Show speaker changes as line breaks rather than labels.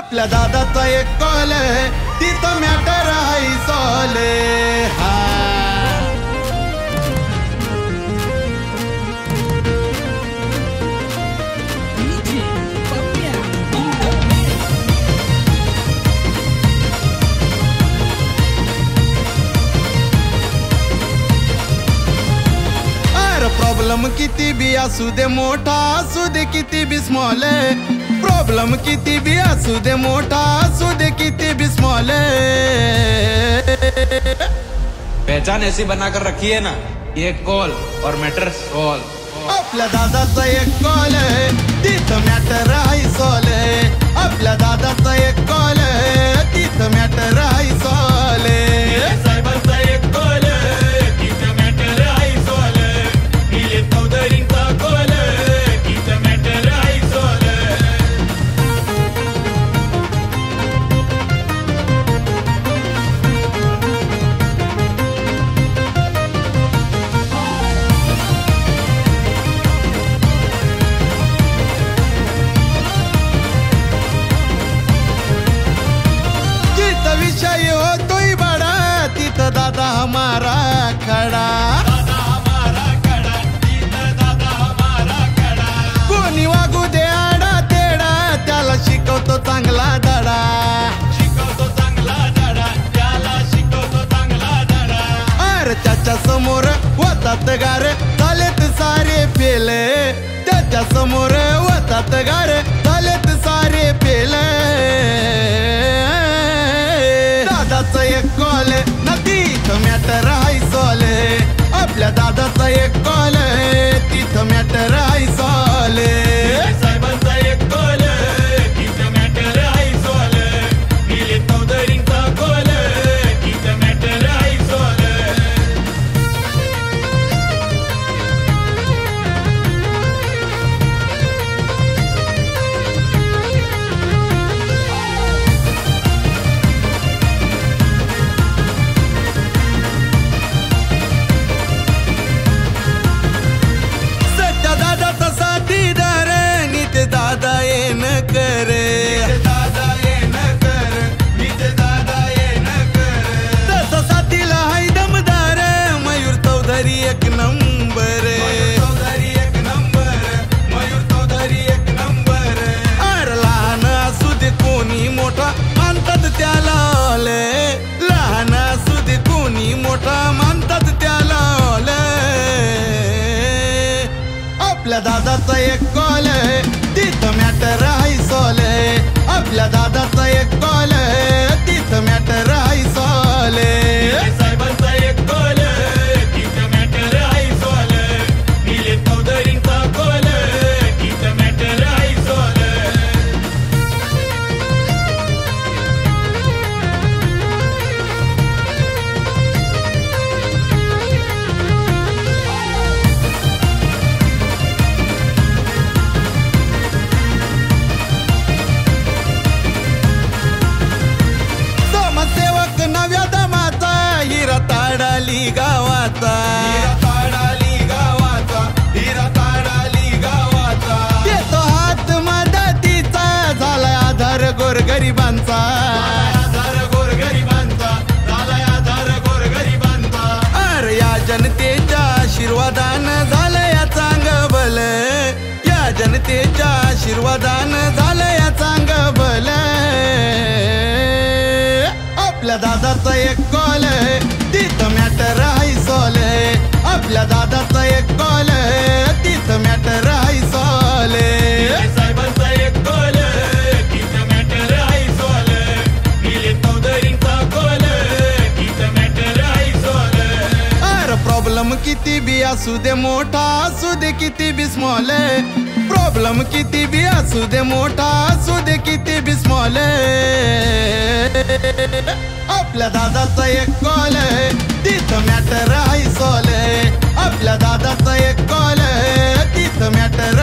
आपल्या दादाचा एक कॉल आहे, तिथं मॅटर आहे सॉले. प्रॉब्लेम किती बी असू दे मोठा असू दे किती बी स्मॉल है. प्रॉब्लेम किती बी असू दे मोठा असू दे किती बी स्मॉल है.
पहचान ऐसी बनाकर रखी है ना, ये कॉल और मैटर सॉल्व.
आपल्या दादाचा एक कॉल है, तिथं मॅटर आहे सॉल्व है. आपल्या दादाचा एक कॉल है, तिथं मॅटर आहे सॉल्व है.
साहेबांचा एक कॉल है, तिथं मॅटर आहे सॉल्व है. निलेश चौधरींचा कॉल है, तिथं मॅटर आहे सॉल्व है.
जिथं विषय होतोय बडा, तिथं दादा हमारा खडा. कोणी वागू दे आडा तेडा, त्याला शिकवतो चांगला धडा.
शिकवतो चांगला धडा.
अरे त्याच्या समोर होतात गार, झालेत सारे फेले. त्याच्या समोर होतात गार, झालेत सारे फेले. दादाचा एक कॉल ना, तिथं मॅटर आहे सॉल्व है. आपल्या दादाचा एक कॉल है, तिथं मॅटर आहे सॉल्व है.
साहेबांचा एक कॉल है, तिथं मॅटर आहे सॉल्व है. निलेश चौधरींचा कॉल है, तिथं मॅटर आहे सॉल्व है.
सत्या दादाचा साथीदार, नीते दादा ये न करे. तसा साथीला हाय दमदार, मयूर चौधरी एक नंबर. अरे लहान असू दे कोणी मोठा, मानतात त्याला ओले. लहान असू दे कोणी मोठा, मानतात त्याला ओले. आपल्या दादाचा एक कॉल है, तिथं मॅटर आहे सॉल्व है. आपल्या दादाचा एक कॉल है, तिथं मॅटर आहे सॉल्व है.
साहेबांचा एक कॉल है, तिथं मॅटर आहे सॉल्व है. निलेश चौधरींचा कॉल है, तिथं मॅटर आहे सॉल्व है.
समाजसेवक नव्या दमाचा, हिरा ताडाली गावाचा. येतो हात मदतीचा, झालाय आधार गोरगरिबांचा. अरे या जनतेच्या आशीर्वादानं झालंय चांगलं भलं. या जनतेच्या आशीर्वादानं झालंय चांगलं भलं. आपल्या दादाचा एक कॉल है, तिथं मॅटर आहे सॉल्व है. आपल्या दादाचा एक कॉल है, तिथं मॅटर आहे सॉल्व है.
साहेबांचा एक कॉल है, तिथं मॅटर आहे सॉल्व है. निलेश चौधरींचा कॉल है, तिथं मॅटर आहे सॉल्व है.
अरे प्रॉब्लेम किती बी असू दे मोठा असू दे किती बी स्मॉल है. प्रॉब्लेम किती बी असू दे मोठा असू दे किती बी स्मॉल है. आपल्या दादाचा एक कॉल है, तिथं मॅटर आहे सॉल्व है. आपल्या दादाचा एक कॉल है, तिथं मॅटर